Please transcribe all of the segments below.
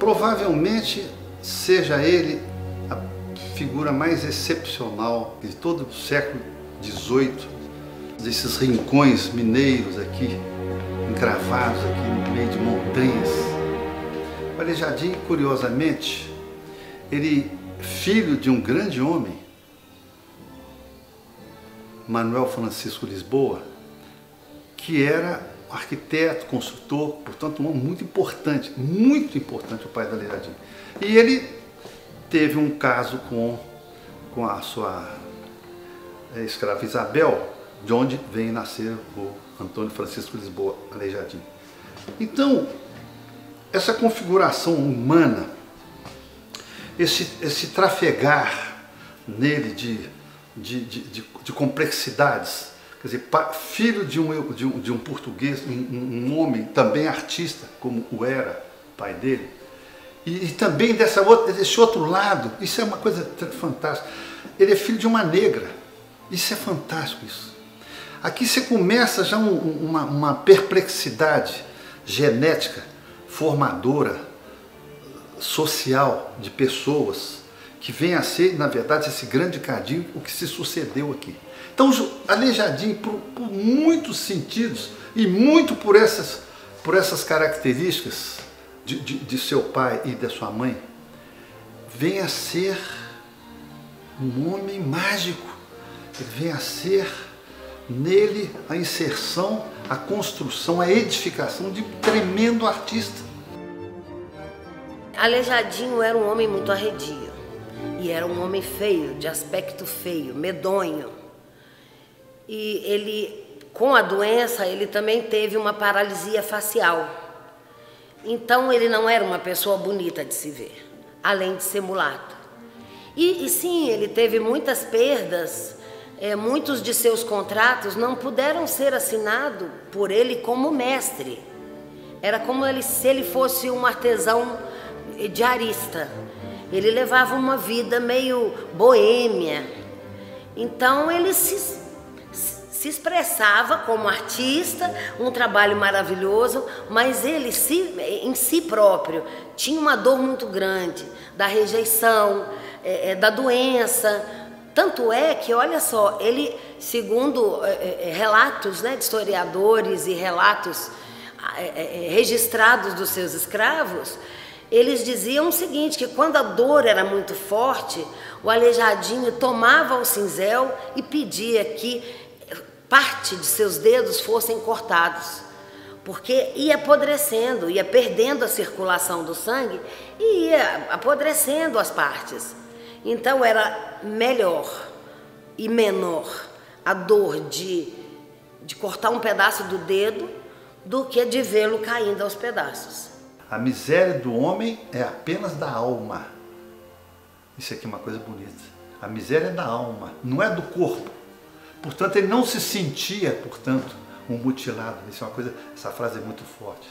provavelmente seja ele a figura mais excepcional de todo o século XVIII, desses rincões mineiros aqui, encravados aqui no meio de montanhas. O Aleijadinho, curiosamente, ele, filho de um grande homem, Manuel Francisco Lisboa, que era arquiteto, construtor, portanto um homem muito importante o pai do Aleijadinho. E ele teve um caso com a sua escrava Isabel, de onde vem nascer o Antônio Francisco Lisboa Aleijadinho. Então, essa configuração humana, esse trafegar nele de complexidades, quer dizer, filho de um português, um homem também artista, como o era pai dele, e também desse outro lado, isso é uma coisa fantástica. Ele é filho de uma negra, isso é fantástico isso. Aqui você começa já uma perplexidade genética, formadora, social de pessoas, que vem a ser, na verdade, esse grande cadinho, o que se sucedeu aqui. Então, Aleijadinho, por muitos sentidos, e muito por essas características de seu pai e da sua mãe, vem a ser um homem mágico. Ele vem a ser, nele, a inserção, a construção, a edificação de um tremendo artista. Aleijadinho era um homem muito arredio. E era um homem feio, de aspecto feio, medonho. E ele, com a doença, ele também teve uma paralisia facial. Então ele não era uma pessoa bonita de se ver, além de ser mulato. E sim, ele teve muitas perdas, muitos de seus contratos não puderam ser assinados por ele como mestre. Era como se ele fosse um artesão diarista. Ele levava uma vida meio boêmia. Então ele se expressava como artista, um trabalho maravilhoso, mas ele em si próprio tinha uma dor muito grande da rejeição, da doença. Tanto é que, olha só, ele, segundo relatos, né, de historiadores e relatos registrados dos seus escravos, eles diziam o seguinte, que quando a dor era muito forte, o Aleijadinho tomava o cinzel e pedia que parte de seus dedos fossem cortados, porque ia apodrecendo, ia perdendo a circulação do sangue e ia apodrecendo as partes. Então era melhor e menor a dor de cortar um pedaço do dedo do que de vê-lo caindo aos pedaços. A miséria do homem é apenas da alma. Isso aqui é uma coisa bonita. A miséria é da alma, não é do corpo. Portanto, ele não se sentia, portanto, um mutilado. Isso é uma coisa, essa frase é muito forte.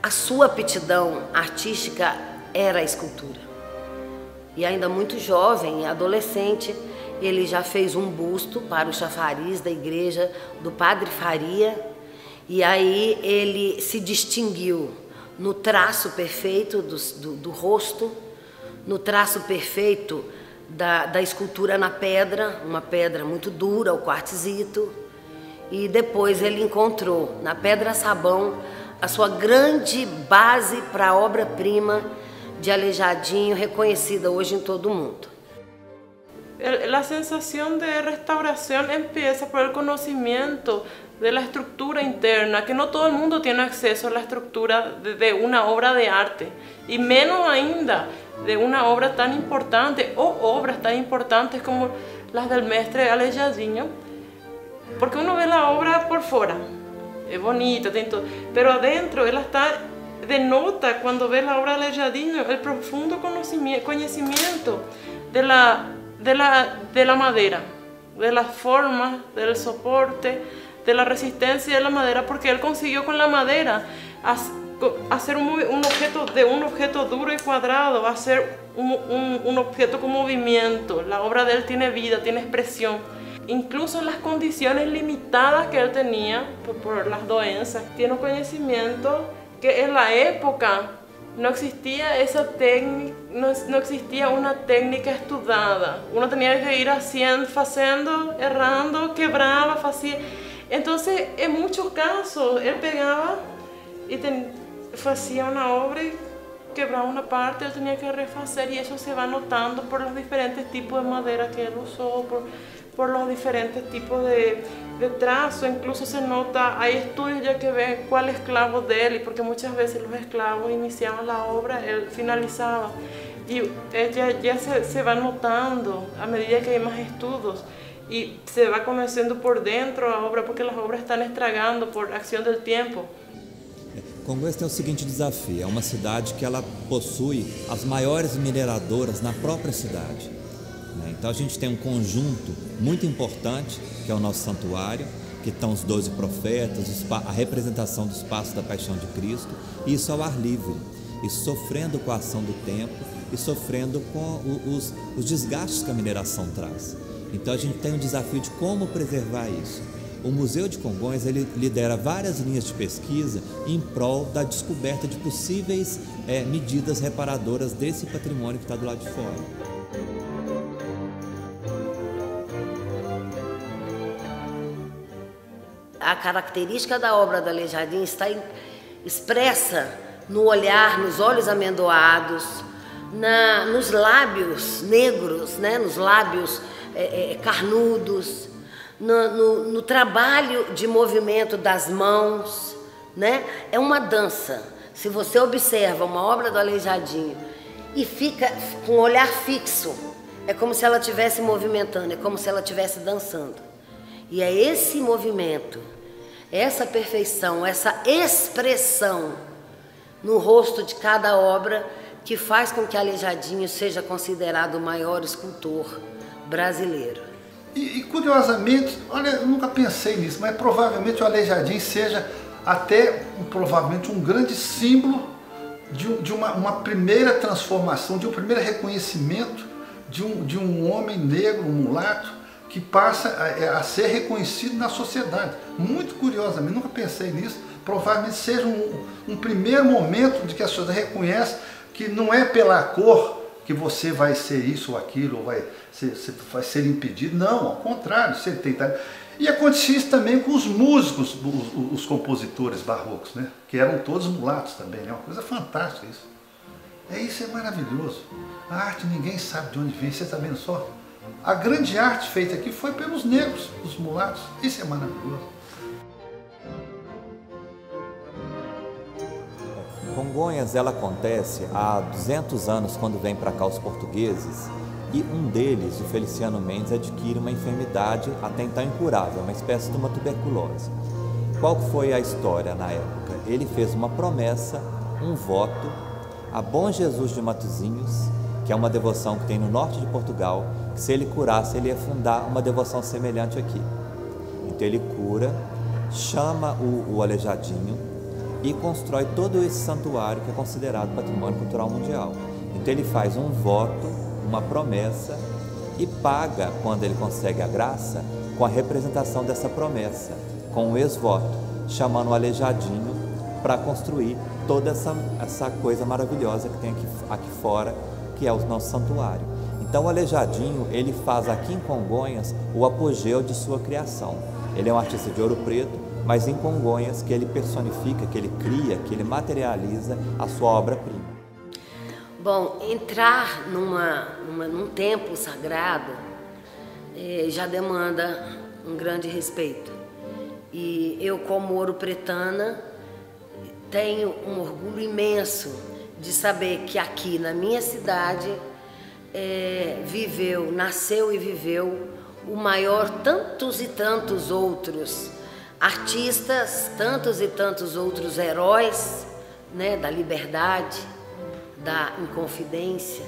A sua aptidão artística era a escultura. E ainda muito jovem, adolescente, ele já fez um busto para o chafariz da igreja do Padre Faria, e aí ele se distinguiu no traço perfeito do rosto, no traço perfeito da escultura na pedra, uma pedra muito dura, o quartzito, e depois ele encontrou na pedra-sabão a sua grande base para a obra-prima de Aleijadinho, reconhecida hoje em todo o mundo. La sensación de restauración empieza por el conocimiento de la estructura interna, que no todo el mundo tiene acceso a la estructura de una obra de arte, y menos ainda de una obra tan importante o obras tan importantes como las del mestre Aleijadinho, porque uno ve la obra por fuera, es bonita, pero adentro él está denota cuando ve la obra de Aleijadinho el profundo conocimiento de la madera, de las formas, del soporte, de la resistencia de la madera, porque él consiguió con la madera hacer un objeto duro y cuadrado, hacer un objeto con movimiento. La obra de él tiene vida, tiene expresión. incluso en las condiciones limitadas que él tenía por las doenças, tiene un conocimiento que en la época no existía esa técnica, no existía una técnica estudiada. Uno tenía que ir haciendo, errando, quebraba, hacía. Entonces, en muchos casos, él pegaba y hacía una obra y quebraba una parte, él tenía que rehacer, y eso se va notando por los diferentes tipos de madera que él usó, por los diferentes tipos de trazo. Incluso se nota, hay estudios ya que ven cuál esclavo de él, y porque muchas veces los esclavos iniciaban la obra, él finalizaba, y ya se va notando a medida que hay más estudios, y se va conhecendo por dentro a obra, porque las obras estão estragando por ação do tempo. Congonhas tem o seguinte desafio: é uma cidade que ela possui as maiores mineradoras na própria cidade. Então a gente tem um conjunto muito importante, que é o nosso santuário, que estão os 12 profetas, a representação do espaço da paixão de Cristo, e isso ao ar livre, e sofrendo com a ação do tempo, e sofrendo com os desgastes que a mineração traz. Então a gente tem um desafio de como preservar isso. O Museu de Congonhas ele lidera várias linhas de pesquisa em prol da descoberta de possíveis medidas reparadoras desse patrimônio que está do lado de fora. A característica da obra do Aleijadinho está expressa no olhar, nos olhos amendoados, nos lábios negros, né? Nos lábios carnudos, no trabalho de movimento das mãos, né? É uma dança. Se você observa uma obra do Aleijadinho e fica com o olhar fixo, é como se ela estivesse movimentando, é como se ela estivesse dançando. E é esse movimento, essa perfeição, essa expressão no rosto de cada obra que faz com que Aleijadinho seja considerado o maior escultor brasileiro. E curiosamente, olha, eu nunca pensei nisso, mas provavelmente o Aleijadinho seja até provavelmente um grande símbolo de uma primeira transformação, de um primeiro reconhecimento de um homem negro, um mulato, que passa a ser reconhecido na sociedade. Muito curiosamente, nunca pensei nisso, provavelmente seja um primeiro momento de que a sociedade reconhece que não é pela cor que você vai ser isso ou aquilo, ou vai ser impedido. Não, ao contrário, você tem talento. E acontecia isso também com os músicos, os compositores barrocos, né? Que eram todos mulatos também, né? Uma coisa fantástica isso. Isso é maravilhoso. A arte ninguém sabe de onde vem, você está vendo só? A grande arte feita aqui foi pelos negros, os mulatos. Isso é maravilhoso. Congonhas ela acontece há 200 anos quando vem para cá os portugueses, e um deles, o Feliciano Mendes, adquire uma enfermidade até então incurável, uma espécie de uma tuberculose. Qual foi a história na época? Ele fez uma promessa, um voto a Bom Jesus de Matosinhos, que é uma devoção que tem no norte de Portugal, que se ele curasse ele ia fundar uma devoção semelhante aqui. Então ele cura, chama o Aleijadinho e constrói todo esse santuário que é considerado patrimônio cultural mundial. Então ele faz um voto, uma promessa, e paga, quando ele consegue a graça, com a representação dessa promessa, com o ex-voto, chamando o Aleijadinho para construir toda essa coisa maravilhosa que tem aqui fora, que é o nosso santuário. Então o Aleijadinho, ele faz aqui em Congonhas o apogeu de sua criação. Ele é um artista de Ouro Preto, mas em Congonhas que ele personifica, que ele cria, que ele materializa a sua obra-prima. Bom, entrar num templo sagrado já demanda um grande respeito. E eu, como ouropretana, tenho um orgulho imenso de saber que aqui na minha cidade nasceu e viveu o maior tantos e tantos outros artistas, tantos e tantos outros heróis, né, da liberdade, da inconfidência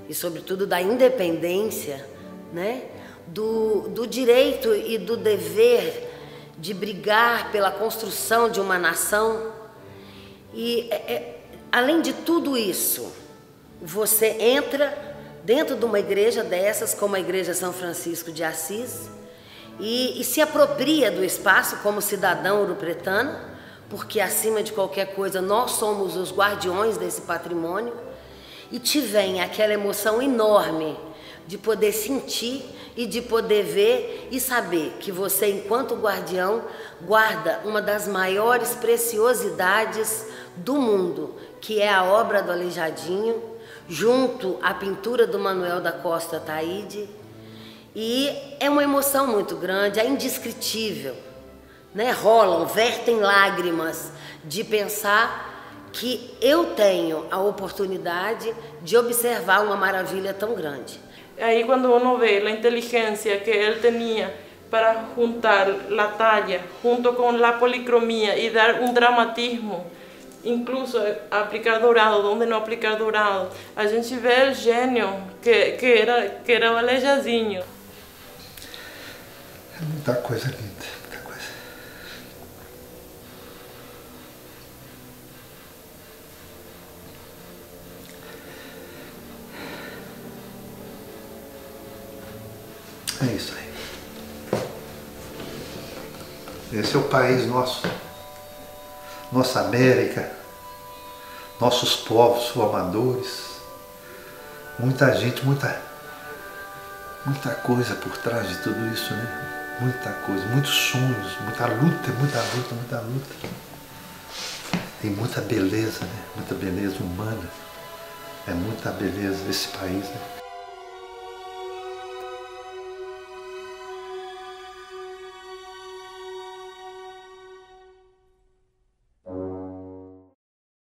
e sobretudo da independência, né, do direito e do dever de brigar pela construção de uma nação. E além de tudo isso, você entra dentro de uma igreja dessas, como a Igreja São Francisco de Assis, e se apropria do espaço como cidadã ouro-pretana, porque acima de qualquer coisa nós somos os guardiões desse patrimônio, e te vem aquela emoção enorme de poder sentir e de poder ver e saber que você, enquanto guardião, guarda uma das maiores preciosidades do mundo, que é a obra do Aleijadinho, junto à pintura do Manuel da Costa Taide. E é uma emoção muito grande, é indescritível, né? Rolam, vertem lágrimas de pensar que eu tenho a oportunidade de observar uma maravilha tão grande. Ahí cuando uno ve la inteligencia que él tenía para juntar la talla junto con la policromía y dar un dramatismo, incluso aplicar dourado donde no aplicar dourado, a gente vê o gênio que era o Aleijadinho. É muita coisa linda, muita coisa. É isso aí. Esse é o país nosso, nossa América, nossos povos formadores, muita gente, muita coisa por trás de tudo isso, né? Muita coisa, muitos sonhos, muita luta, muita luta, muita luta. Tem muita beleza, né? Muita beleza humana. É muita beleza desse país, né?